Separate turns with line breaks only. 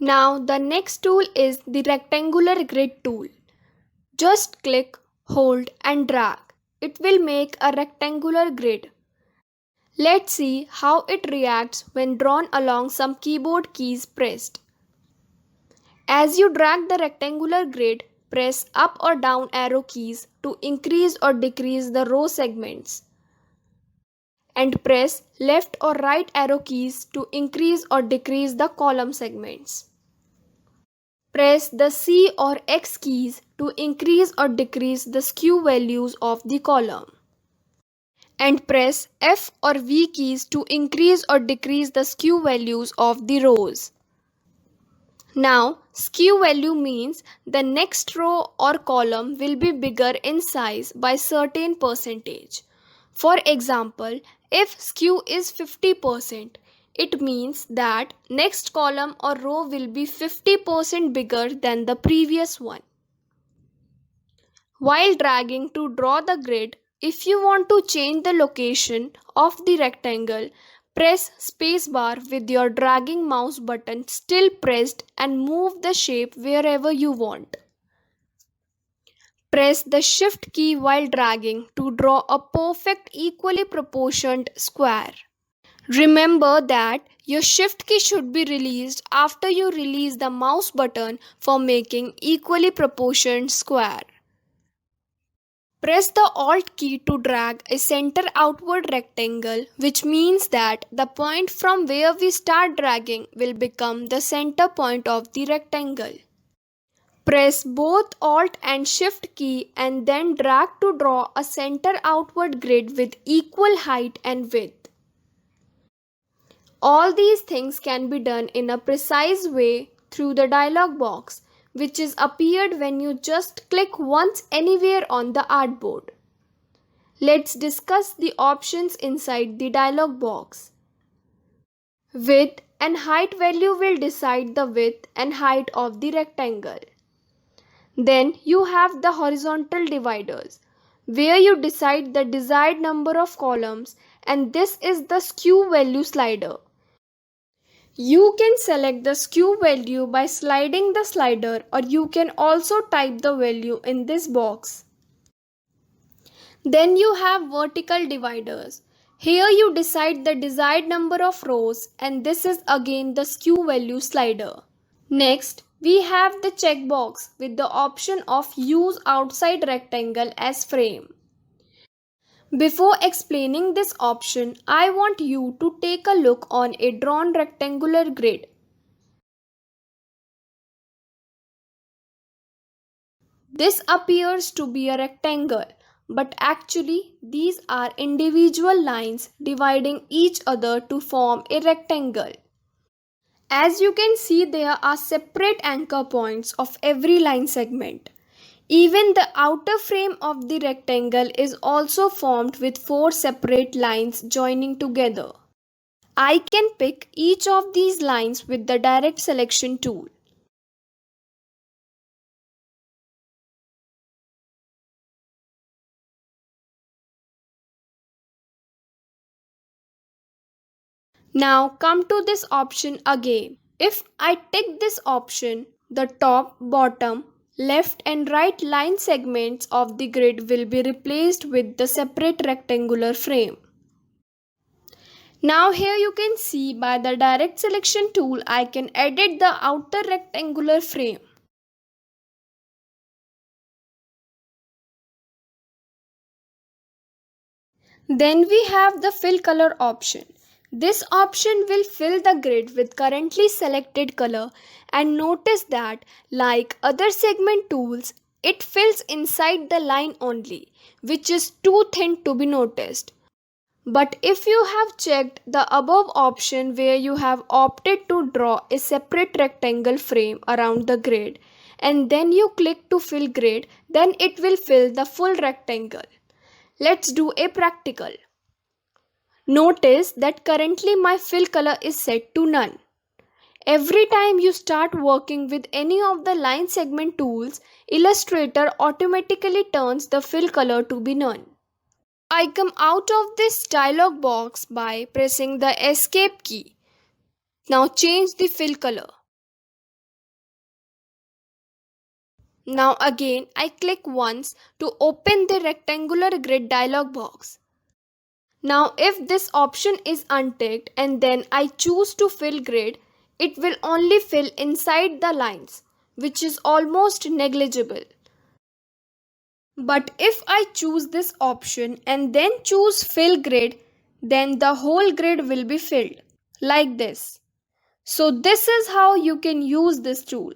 Now the next tool is the rectangular grid tool. Just click, hold and drag. It will make a rectangular grid. Let's see how it reacts when drawn along some keyboard keys pressed. As you drag the rectangular grid, press up or down arrow keys to increase or decrease the row segments. And press left or right arrow keys to increase or decrease the column segments. Press the C or X keys to increase or decrease the skew values of the column. And press F or V keys to increase or decrease the skew values of the rows. Now, skew value means the next row or column will be bigger in size by certain percentage. For example, if skew is 50%, it means that next column or row will be 50% bigger than the previous one. While dragging to draw the grid, if you want to change the location of the rectangle, press spacebar with your dragging mouse button still pressed and move the shape wherever you want. Press the shift key while dragging to draw a perfect equally proportioned square. Remember that your shift key should be released after you release the mouse button for making equally proportioned square. Press the Alt key to drag a center outward rectangle, which means that the point from where we start dragging will become the center point of the rectangle. Press both Alt and Shift key and then drag to draw a center outward grid with equal height and width. All these things can be done in a precise way through the dialog box, which is appeared when you just click once anywhere on the artboard. Let's discuss the options inside the dialog box. Width and height value will decide the width and height of the rectangle. Then you have the horizontal dividers, where you decide the desired number of columns, and this is the skew value slider. You can select the skew value by sliding the slider, or you can also type the value in this box. Then you have vertical dividers. Here you decide the desired number of rows, and this is again the skew value slider. Next, we have the checkbox with the option of use outside rectangle as frame. Before explaining this option, I want you to take a look on a drawn rectangular grid. This appears to be a rectangle, but actually these are individual lines dividing each other to form a rectangle. As you can see, there are separate anchor points of every line segment. Even the outer frame of the rectangle is also formed with 4 separate lines joining together. I can pick each of these lines with the direct selection tool. Now come to this option again. If I tick this option, the top, bottom, left and right line segments of the grid will be replaced with the separate rectangular frame. Now here you can see by the direct selection tool I can edit the outer rectangular frame. Then we have the fill color option. This option will fill the grid with currently selected color, and notice that like other segment tools, it fills inside the line only, which is too thin to be noticed. But if you have checked the above option where you have opted to draw a separate rectangle frame around the grid and then you click to fill grid, then it will fill the full rectangle. Let's do a practical. Notice that currently my fill color is set to none. Every time you start working with any of the line segment tools, Illustrator automatically turns the fill color to be none. I come out of this dialog box by pressing the escape key. Now change the fill color. Now again I click once to open the rectangular grid dialog box. Now if this option is unticked and then I choose to fill grid, it will only fill inside the lines, which is almost negligible. But if I choose this option and then choose fill grid, then the whole grid will be filled like this. So this is how you can use this tool.